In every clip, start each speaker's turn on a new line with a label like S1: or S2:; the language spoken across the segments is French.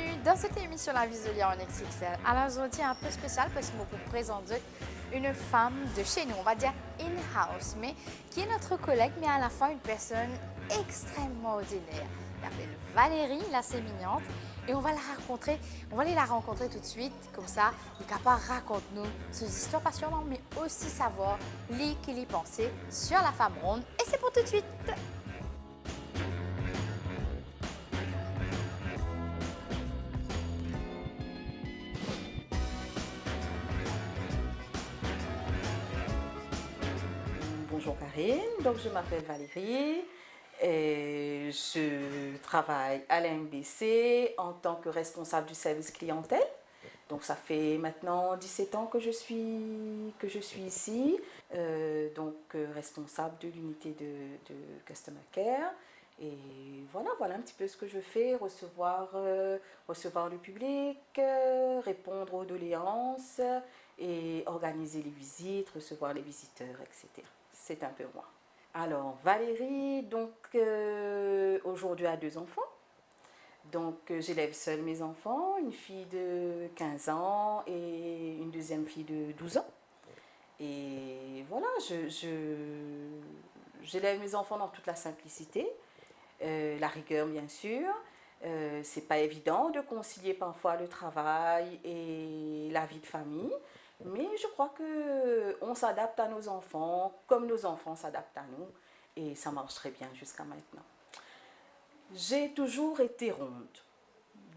S1: bienvenue dans cette émission La Visualier en XXL. Alors aujourd'hui un peu spécial parce que je vous présente une femme de chez nous, on va dire in-house, mais qui est notre collègue, mais à la fois une personne extrêmement ordinaire. Elle s'appelle Valérie, la sémillante, et on va aller la rencontrer tout de suite, comme ça, elle est capable de raconter-nous ses histoires passionnantes, mais aussi savoir qu'il y pensait sur la femme ronde. Et c'est pour tout de suite.
S2: Bonjour Karine, donc je m'appelle Valérie et je travaille à l'AMBC en tant que responsable du service clientèle. Donc ça fait maintenant 17 ans que je suis ici, responsable de l'unité de Customer Care. Et voilà un petit peu ce que je fais, recevoir le public, répondre aux doléances et organiser les visites, recevoir les visiteurs, etc. C'est un peu moi. Alors Valérie, aujourd'hui a 2 enfants. J'élève seule mes enfants, une fille de 15 ans et une deuxième fille de 12 ans. Et voilà, j'élève mes enfants dans toute la simplicité, la rigueur bien sûr. C'est pas évident de concilier parfois le travail et la vie de famille, mais je crois qu'on s'adapte à nos enfants comme nos enfants s'adaptent à nous et ça marche très bien jusqu'à maintenant. J'ai toujours été ronde.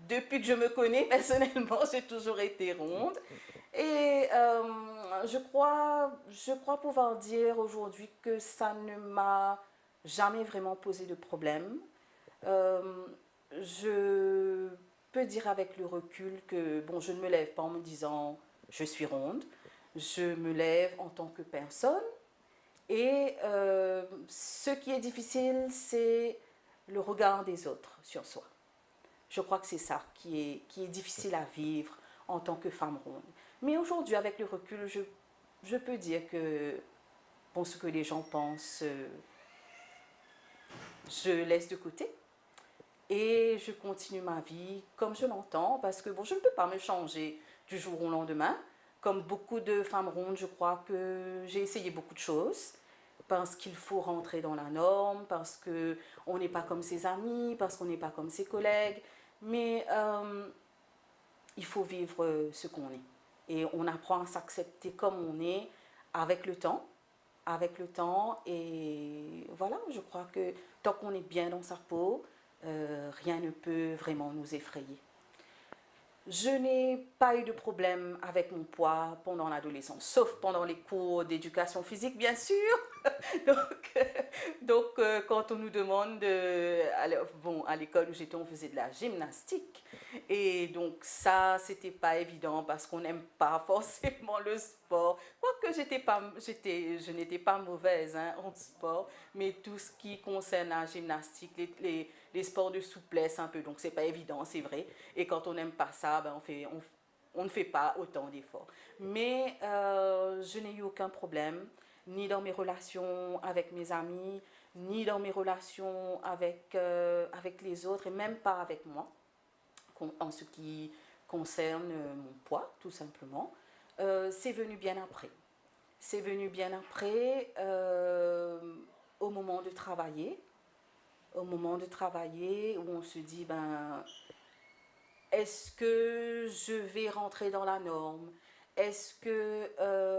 S2: Depuis que je me connais personnellement, j'ai toujours été ronde. Et je crois pouvoir dire aujourd'hui que ça ne m'a jamais vraiment posé de problème. Je peux dire avec le recul que je ne me lève pas en me disant je suis ronde. Je me lève en tant que personne. Et ce qui est difficile, c'est le regard des autres sur soi. Je crois que c'est ça qui est difficile à vivre en tant que femme ronde. Mais aujourd'hui, avec le recul, je peux dire que ce que les gens pensent, je laisse de côté. Et je continue ma vie comme je l'entends, parce que je ne peux pas me changer du jour au lendemain. Comme beaucoup de femmes rondes, je crois que j'ai essayé beaucoup de choses, parce qu'il faut rentrer dans la norme, parce qu'on n'est pas comme ses amis, parce qu'on n'est pas comme ses collègues. Mais il faut vivre ce qu'on est. Et on apprend à s'accepter comme on est avec le temps. Et voilà, je crois que tant qu'on est bien dans sa peau, rien ne peut vraiment nous effrayer. Je n'ai pas eu de problème avec mon poids pendant l'adolescence, sauf pendant les cours d'éducation physique, bien sûr. Quand on nous demande, à l'école où j'étais, on faisait de la gymnastique. Et donc, ça, c'était pas évident parce qu'on n'aime pas forcément le sport. Quoique je n'étais pas mauvaise en sport, mais tout ce qui concerne la gymnastique, les sports de souplesse un peu, donc c'est pas évident, c'est vrai. Et quand on n'aime pas ça, on ne fait pas autant d'efforts. Mais je n'ai eu aucun problème, ni dans mes relations avec mes amis, ni dans mes relations avec les autres, et même pas avec moi, en ce qui concerne mon poids, tout simplement. C'est venu bien après. C'est venu bien après, au moment de travailler. Au moment de travailler, où on se dit, est-ce que je vais rentrer dans la norme? Est-ce que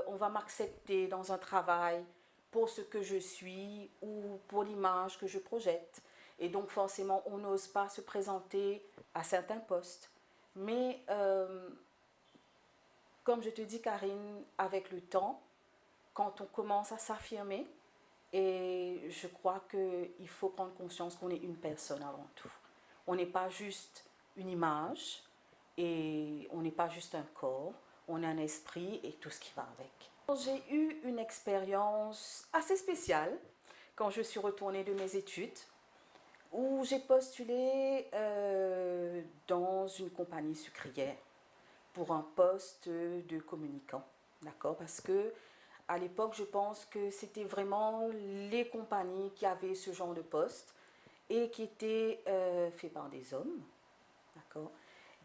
S2: on va m'accepter dans un travail pour ce que je suis ou pour l'image que je projette? Et donc forcément, on n'ose pas se présenter à certains postes. Mais comme je te dis, Karine, avec le temps, quand on commence à s'affirmer, et je crois qu'il faut prendre conscience qu'on est une personne avant tout. On n'est pas juste une image et on n'est pas juste un corps, on est un esprit et tout ce qui va avec. J'ai eu une expérience assez spéciale quand je suis retournée de mes études où j'ai postulé dans une compagnie sucrière pour un poste de communicant, d'accord? Parce que à l'époque, je pense que c'était vraiment les compagnies qui avaient ce genre de poste et qui étaient faits par des hommes, d'accord?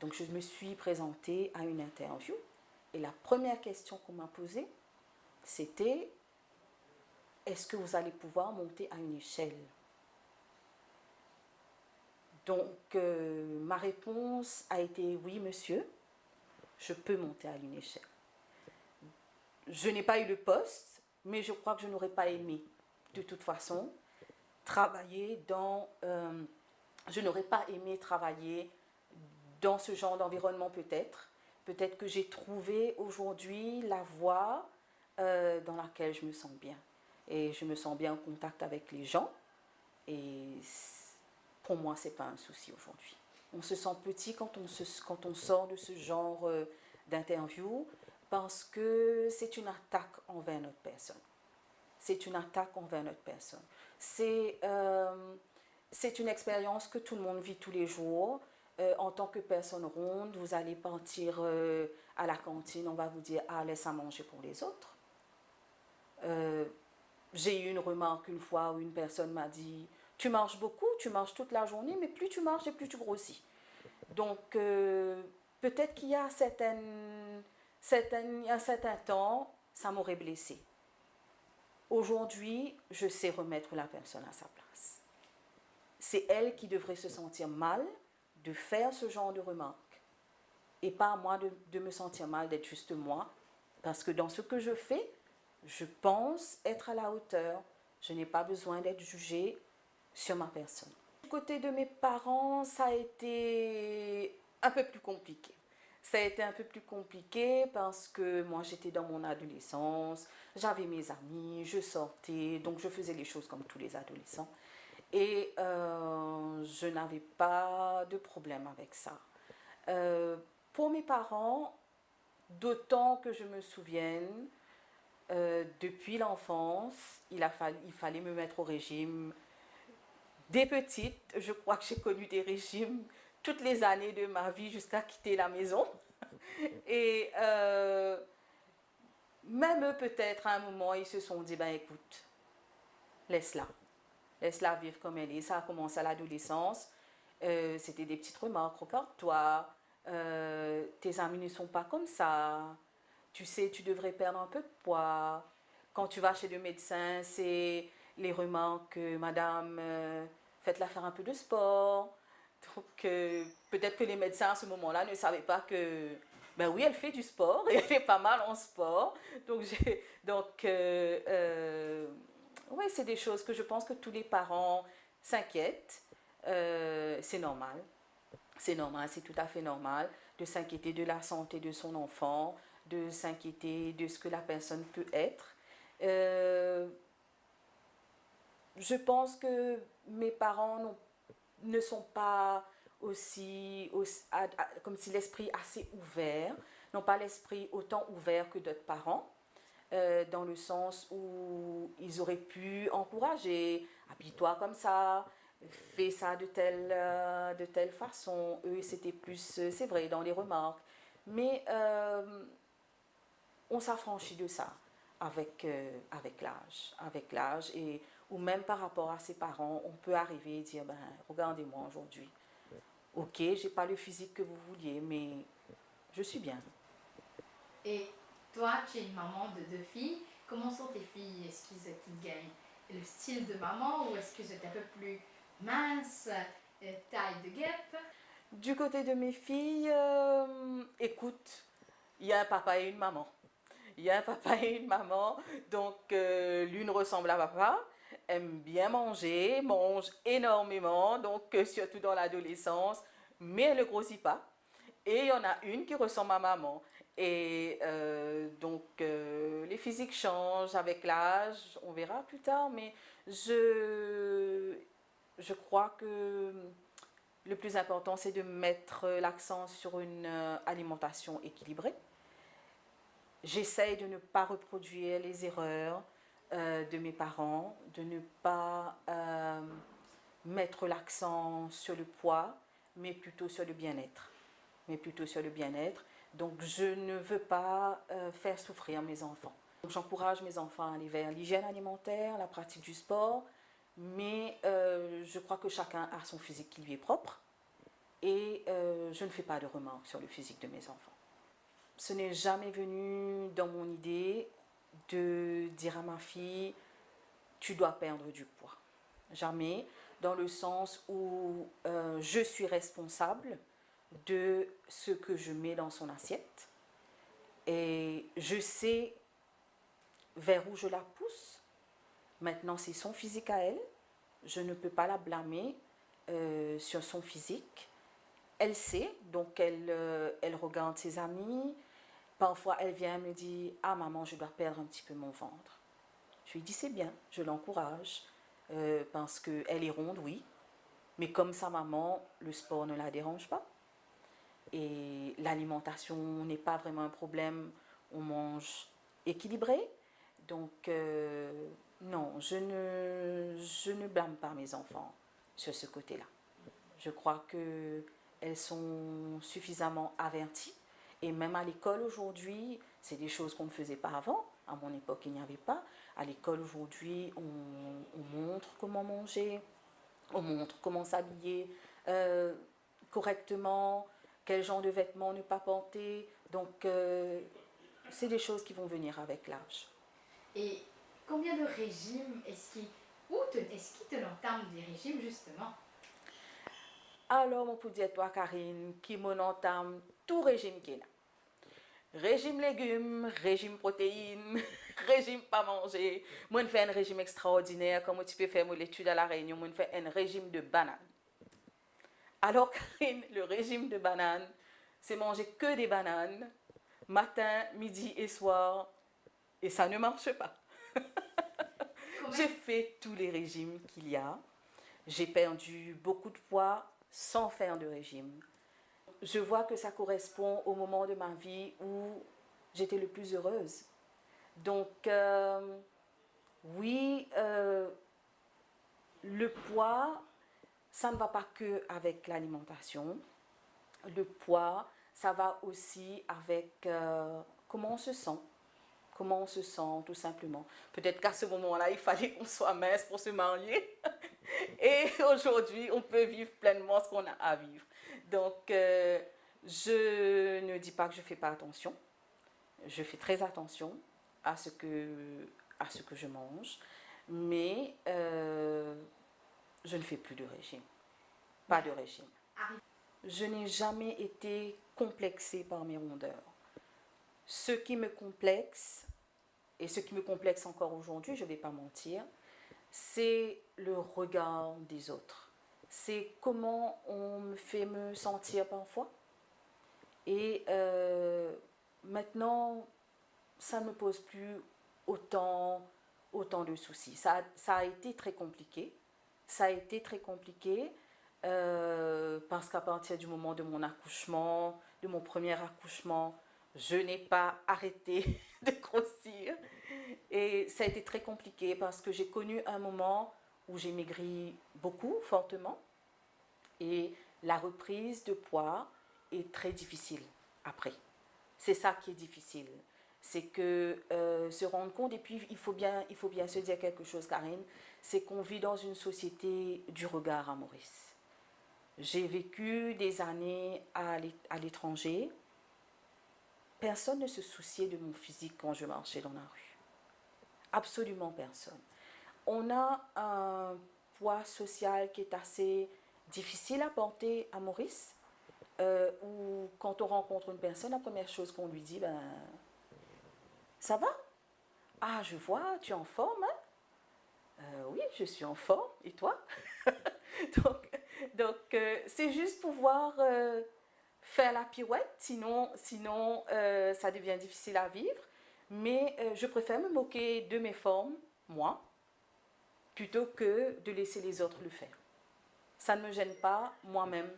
S2: Donc je me suis présentée à une interview et la première question qu'on m'a posée, c'était est-ce que vous allez pouvoir monter à une échelle? Donc ma réponse a été oui monsieur, je peux monter à une échelle. Je n'ai pas eu le poste, mais je crois que je n'aurais pas aimé de toute façon travailler dans... je n'aurais pas aimé travailler dans ce genre d'environnement peut-être. Peut-être que j'ai trouvé aujourd'hui la voie dans laquelle je me sens bien. Et je me sens bien en contact avec les gens. Et pour moi, ce n'est pas un souci aujourd'hui. On se sent petit quand on sort de ce genre d'interview parce que c'est une attaque envers notre personne. C'est une attaque envers notre personne. C'est une expérience que tout le monde vit tous les jours. En tant que personne ronde, vous allez partir à la cantine, on va vous dire « Ah, laisse à manger pour les autres ». J'ai eu une remarque une fois où une personne m'a dit « Tu marches beaucoup, tu marches toute la journée, mais plus tu marches et plus tu grossis ». Donc, peut-être qu'il y a un certain temps, ça m'aurait blessée. Aujourd'hui, je sais remettre la personne à sa place. C'est elle qui devrait se sentir mal de faire ce genre de remarques. Et pas à moi de me sentir mal d'être juste moi. Parce que dans ce que je fais, je pense être à la hauteur. Je n'ai pas besoin d'être jugée sur ma personne. Du côté de mes parents, ça a été un peu plus compliqué. Ça a été un peu plus compliqué parce que moi j'étais dans mon adolescence, j'avais mes amis, je sortais, donc je faisais les choses comme tous les adolescents. Et je n'avais pas de problème avec ça. Pour mes parents, d'autant que je me souvienne, depuis l'enfance, il fallait me mettre au régime. Dès petite, je crois que j'ai connu des régimes toutes les années de ma vie jusqu'à quitter la maison. Et même eux, peut-être, à un moment, ils se sont dit, ben écoute, laisse-la. Laisse-la vivre comme elle est. Ça a commencé à l'adolescence. C'était des petites remarques. Regarde-toi, tes amis ne sont pas comme ça. Tu sais, tu devrais perdre un peu de poids. Quand tu vas chez le médecin, c'est les remarques, madame, faites-la faire un peu de sport. Donc, peut-être que les médecins à ce moment-là ne savaient pas que, ben oui, elle fait du sport et elle est pas mal en sport. Donc, oui, c'est des choses que je pense que tous les parents s'inquiètent. C'est normal. C'est normal, c'est tout à fait normal de s'inquiéter de la santé de son enfant, de s'inquiéter de ce que la personne peut être. Je pense que mes parents ne sont pas comme si l'esprit assez ouvert, n'ont pas l'esprit autant ouvert que d'autres parents. Dans le sens où ils auraient pu encourager, habille-toi comme ça, fais ça de telle façon. Eux, c'était plus, c'est vrai, dans les remarques. Mais on s'affranchit de ça avec l'âge, ou même par rapport à ses parents, on peut arriver et dire, ben, regardez-moi aujourd'hui. Ok, j'ai pas le physique que vous vouliez, mais je suis bien.
S1: Et toi, tu es une maman de 2 filles. Comment sont tes filles? Est-ce qu'ils gagnent le style de maman ou est-ce que c'est un peu plus mince, taille de guêpe?
S2: Du côté de mes filles, écoute, il y a un papa et une maman. Il y a un papa et une maman, donc l'une ressemble à papa, aime bien manger, mange énormément, donc surtout dans l'adolescence, mais elle ne grossit pas. Et il y en a une qui ressemble à maman. Et donc les physiques changent avec l'âge, on verra plus tard, mais je crois que le plus important, c'est de mettre l'accent sur une alimentation équilibrée. J'essaye de ne pas reproduire les erreurs de mes parents, de ne pas mettre l'accent sur le poids, mais plutôt sur le bien-être. Donc, je ne veux pas faire souffrir mes enfants. J'encourage mes enfants à aller vers l'hygiène alimentaire, la pratique du sport, mais je crois que chacun a son physique qui lui est propre. et je ne fais pas de remarques sur le physique de mes enfants. Ce n'est jamais venu dans mon idée de dire à ma fille, tu dois perdre du poids. Jamais, dans le sens où je suis responsable de ce que je mets dans son assiette et je sais vers où je la pousse. Maintenant, c'est son physique à elle. Je ne peux pas la blâmer sur son physique. Elle sait, donc elle regarde ses amis. Parfois, elle vient me dire, ah maman, je dois perdre un petit peu mon ventre. Je lui dis, c'est bien, je l'encourage, parce qu'elle est ronde, oui, mais comme sa maman, le sport ne la dérange pas. Et l'alimentation n'est pas vraiment un problème, on mange équilibré. Donc, non, je ne blâme pas mes enfants sur ce côté-là. Je crois qu'elles sont suffisamment averties. Et même à l'école aujourd'hui, c'est des choses qu'on ne faisait pas avant. À mon époque, il n'y avait pas. À l'école aujourd'hui, on montre comment manger, on montre comment s'habiller correctement, quel genre de vêtements ne pas porter. Donc, c'est des choses qui vont venir avec l'âge.
S1: Et combien de régimes est-ce qu'il te entame des régimes justement?
S2: Alors, mon pour dire toi, Karine, qui m'en entame tout régime qu'il a. Régime légumes, régime protéines, régime pas manger. Moi, je fais un régime extraordinaire, comme tu peux faire l'étude à La Réunion, moi, je fais un régime de bananes. Alors, Karine, le régime de bananes, c'est manger que des bananes, matin, midi et soir, et ça ne marche pas. J'ai fait tous les régimes qu'il y a. J'ai perdu beaucoup de poids sans faire de régime. Je vois que ça correspond au moment de ma vie où j'étais le plus heureuse. Donc, oui, le poids, ça ne va pas que avec l'alimentation. Le poids, ça va aussi avec comment on se sent. Comment on se sent, tout simplement. Peut-être qu'à ce moment-là, il fallait qu'on soit mince pour se marier. Et aujourd'hui, on peut vivre pleinement ce qu'on a à vivre. Donc, je ne dis pas que je ne fais pas attention. Je fais très attention à ce que je mange. Mais je ne fais plus de régime. Pas de régime. Je n'ai jamais été complexée par mes rondeurs. Ce qui me complexe, et ce qui me complexe encore aujourd'hui, je ne vais pas mentir, c'est le regard des autres. C'est comment on me fait me sentir parfois. Et maintenant, ça ne me pose plus autant de soucis. Ça a été très compliqué. Ça a été très compliqué parce qu'à partir du moment de mon accouchement, de mon premier accouchement, je n'ai pas arrêté de grossir. Et ça a été très compliqué parce que j'ai connu un moment où j'ai maigri beaucoup, fortement. Et la reprise de poids est très difficile après. C'est ça qui est difficile. C'est que se rendre compte, et puis il faut bien se dire quelque chose, Karine, c'est qu'on vit dans une société du regard à Maurice. J'ai vécu des années à l'étranger. Personne ne se souciait de mon physique quand je marchais dans la rue. Absolument personne. On a un poids social qui est assez difficile à porter à Maurice, où quand on rencontre une personne, la première chose qu'on lui dit, ben, ça va? Ah, je vois, tu es en forme, hein? Oui, je suis en forme, et toi? donc c'est juste pouvoir faire la pirouette, sinon ça devient difficile à vivre. Mais je préfère me moquer de mes formes, moi, plutôt que de laisser les autres le faire. Ça ne me gêne pas, moi-même,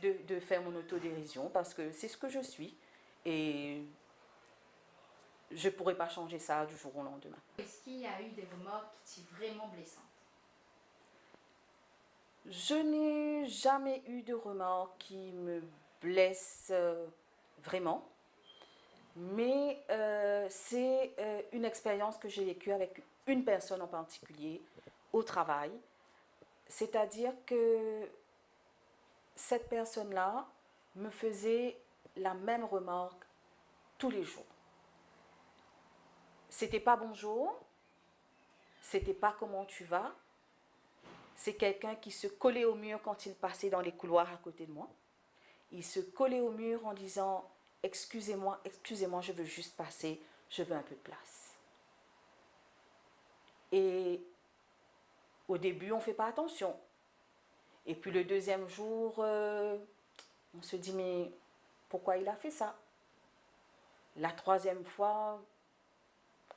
S2: de faire mon autodérision, parce que c'est ce que je suis. Et je ne pourrais pas changer ça du jour au lendemain.
S1: Est-ce qu'il y a eu des remarques qui sont vraiment blessantes?
S2: Je n'ai jamais eu de remarques qui me blessent vraiment. Mais c'est une expérience que j'ai vécue avec une personne en particulier au travail. C'est-à-dire que cette personne-là me faisait la même remarque tous les jours. C'était pas bonjour, c'était pas comment tu vas. C'est quelqu'un qui se collait au mur quand il passait dans les couloirs à côté de moi. Il se collait au mur en disant « Excusez-moi, excusez-moi, je veux juste passer, je veux un peu de place. » Et au début, on ne fait pas attention. Et puis le deuxième jour, on se dit « Mais pourquoi il a fait ça ?» La troisième fois,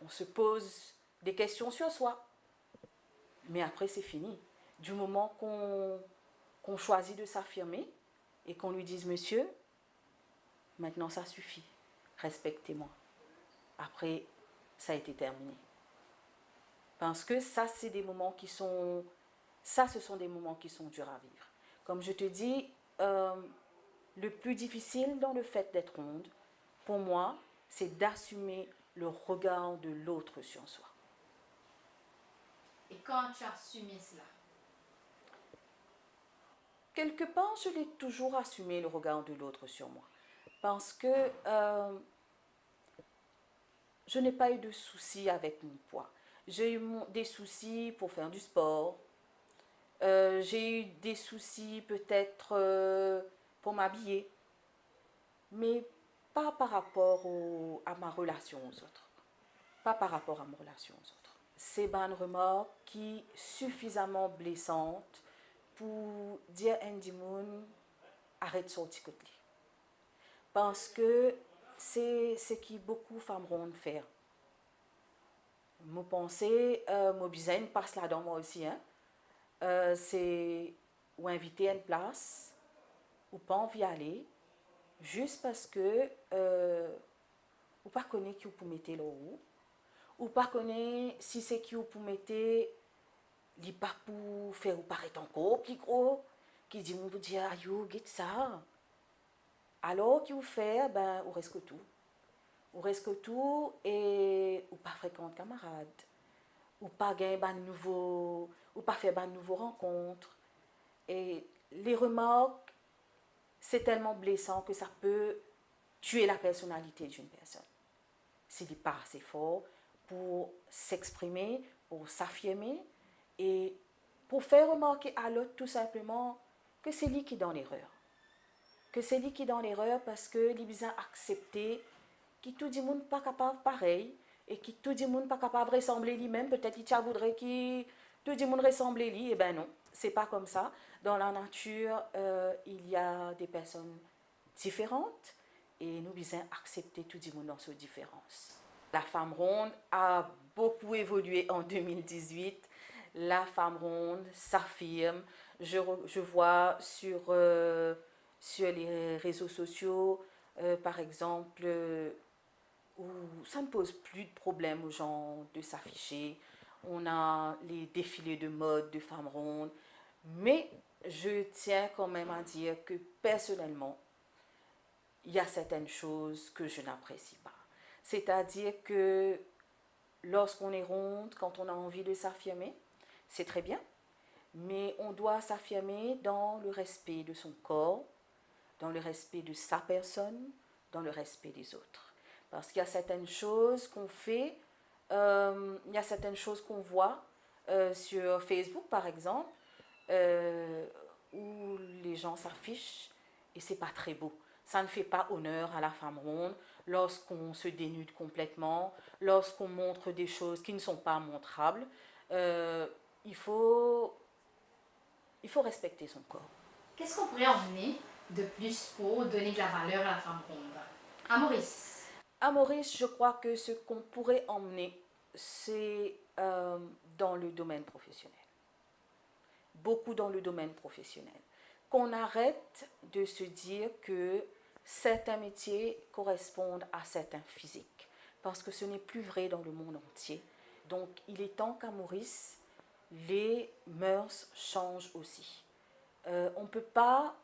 S2: on se pose des questions sur soi. Mais après, c'est fini. Du moment qu'on choisit de s'affirmer et qu'on lui dise « Monsieur, maintenant ça suffit, respectez-moi. » Après, ça a été terminé. Parce que ça, c'est des moments qui sont... Ça, ce sont des moments qui sont durs à vivre. Comme je te dis, le plus difficile dans le fait d'être ronde, pour moi, c'est d'assumer le regard de l'autre sur soi.
S1: Et quand tu as assumé cela?
S2: Quelque part, je l'ai toujours assumé, le regard de l'autre sur moi. Parce que je n'ai pas eu de soucis avec mon poids. J'ai eu des soucis pour faire du sport. J'ai eu des soucis peut-être pour m'habiller. Mais pas par rapport à ma relation aux autres. Pas par rapport à ma relation aux autres. C'est une remarque qui est suffisamment blessante pour dire à Andy Moon, arrête son petit côté. Parce que c'est ce qui beaucoup de femmes rondes faire. Moi pensais, moi besoin passe là-dedans moi aussi. Hein. C'est ou inviter à une place, ou pas envie d'y aller, juste parce que ou pas connaître qui vous pouvez mettre là haut, ou pas connaître si c'est qui vous pouvez mettre li pas pour faire ou paraître encore plus gros, qui dit mon dire ah yo get ça. Alors qui vous fait ben ou reste que tout. Ou reste que tout et ou pas fréquente camarade, ou pas gagner ban nouveau, ou pas faire ban nouveau rencontre. Et les remarques c'est tellement blessant que ça peut tuer la personnalité d'une personne. S'il n'est pas assez fort pour s'exprimer, pour s'affirmer et pour faire remarquer à l'autre tout simplement que c'est lui qui est dans l'erreur. Que c'est lui qui est dans l'erreur parce que il a besoin d'accepter que tout le monde n'est pas capable pareil et que tout le monde n'est pas capable de ressembler lui-même. Peut-être qu'il voudrait que tout le monde ressemble à lui. Eh bien non, c'est pas comme ça. Dans la nature, il y a des personnes différentes et nous devons accepter tout le monde dans ses différences. La femme ronde a beaucoup évolué en 2018. La femme ronde s'affirme. Je vois sur les réseaux sociaux, par exemple, où ça ne pose plus de problème aux gens de s'afficher. On a les défilés de mode de femmes rondes. Mais je tiens quand même à dire que personnellement, il y a certaines choses que je n'apprécie pas. C'est-à-dire que lorsqu'on est ronde, quand on a envie de s'affirmer, c'est très bien, mais on doit s'affirmer dans le respect de son corps, dans le respect de sa personne, dans le respect des autres. Parce qu'il y a certaines choses qu'on fait, il y a certaines choses qu'on voit sur Facebook, par exemple, où les gens s'affichent et c'est pas très beau. Ça ne fait pas honneur à la femme ronde lorsqu'on se dénude complètement, lorsqu'on montre des choses qui ne sont pas montrables. Il faut respecter son corps.
S1: Qu'est-ce qu'on pourrait emmener de plus pour donner de la valeur à la femme ronde? À Maurice.
S2: À Maurice, je crois que ce qu'on pourrait emmener, c'est dans le domaine professionnel. Beaucoup dans le domaine professionnel. Qu'on arrête de se dire que certains métiers correspondent à certains physiques. Parce que ce n'est plus vrai dans le monde entier. Donc, il est temps qu'à Maurice, les mœurs changent aussi. On ne peut pas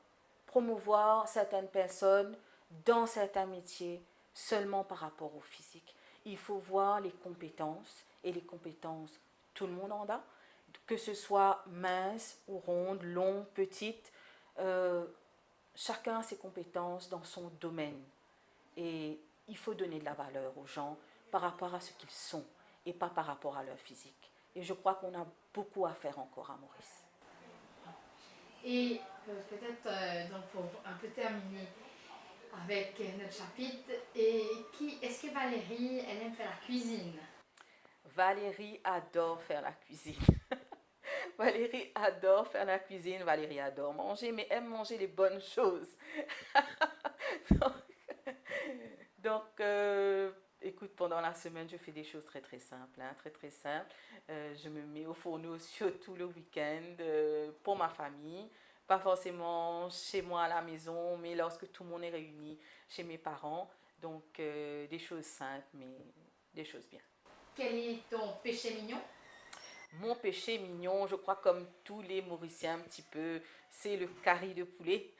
S2: promouvoir certaines personnes dans certains métiers seulement par rapport au physique. Il faut voir les compétences, et les compétences, tout le monde en a, que ce soit mince ou ronde, long, petite, chacun a ses compétences dans son domaine. Et il faut donner de la valeur aux gens par rapport à ce qu'ils sont et pas par rapport à leur physique. Et je crois qu'on a beaucoup à faire encore à Maurice.
S1: Et peut-être, donc pour un peu terminer avec notre chapitre, est-ce que Valérie, elle aime faire la cuisine?
S2: Valérie adore faire la cuisine. Valérie adore faire la cuisine, Valérie adore manger, mais aime manger les bonnes choses. donc, donc, écoute, pendant la semaine, je fais des choses très très simples, hein, très très simples. Je me mets au fourneau surtout le week-end pour ma famille. Pas forcément chez moi à la maison, mais lorsque tout le monde est réuni chez mes parents. Donc, des choses simples, mais des choses bien.
S1: Quel est ton péché mignon?
S2: Mon péché mignon, je crois comme tous les Mauriciens un petit peu, c'est le curry de poulet.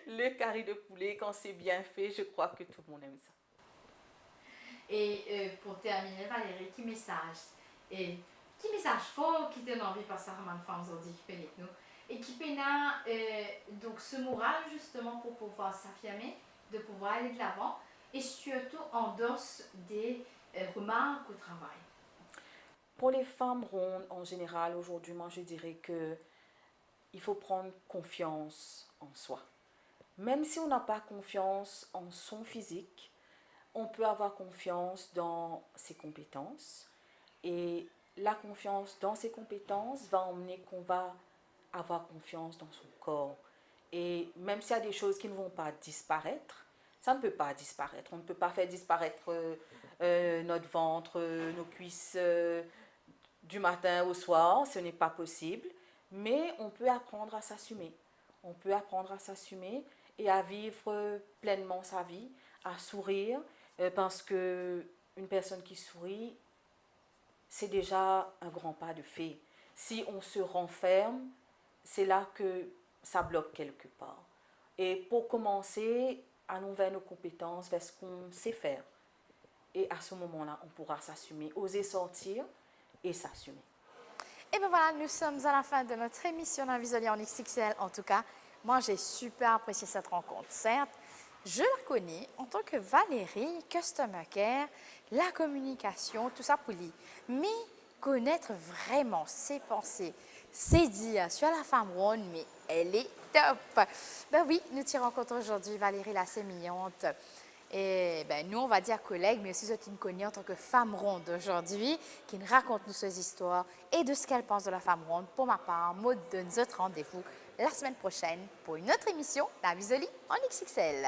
S2: Le curry de poulet, quand c'est bien fait, je crois que tout le monde aime ça.
S1: Et pour terminer, Valérie, qui message fort qui te envie par ça, Roman Femme aujourd'hui, qui peut avec nous, et qui peut donc ce moral justement pour pouvoir s'affirmer, de pouvoir aller de l'avant, et surtout endosse des remarques au travail.
S2: Pour les femmes rondes, en général, aujourd'hui, moi, je dirais que il faut prendre confiance en soi. Même si on n'a pas confiance en son physique, on peut avoir confiance dans ses compétences. Et la confiance dans ses compétences va emmener qu'on va avoir confiance dans son corps. Et même s'il y a des choses qui ne vont pas disparaître, ça ne peut pas disparaître. On ne peut pas faire disparaître notre ventre, nos cuisses du matin au soir, ce n'est pas possible. Mais on peut apprendre à s'assumer. On peut apprendre à s'assumer et à vivre pleinement sa vie, à sourire, parce que une personne qui sourit, c'est déjà un grand pas de fait. Si on se renferme, c'est là que ça bloque quelque part. Et pour commencer, allons vers nos compétences, vers ce qu'on sait faire. Et à ce moment-là, on pourra s'assumer, oser sortir et s'assumer.
S1: Et bien voilà, nous sommes à la fin de notre émission d'Invisolier en XXL. En tout cas, moi j'ai super apprécié cette rencontre. Certes, je la connais en tant que Valérie, Customer Care, la communication, tout ça pour lui. Mais connaître vraiment ses pensées, ses dires sur la femme ronde, mais elle est top. Ben oui, nous t'y rencontrons aujourd'hui, Valérie la sémillante. Et ben, nous, on va dire collègues, mais aussi ceux qui nous connaissent en tant que femme ronde aujourd'hui, qui nous racontent nous ces histoires et de ce qu'elle pense de la femme ronde. Pour ma part, Maud donne notre rendez-vous la semaine prochaine pour une autre émission d'Invisolier en XXL.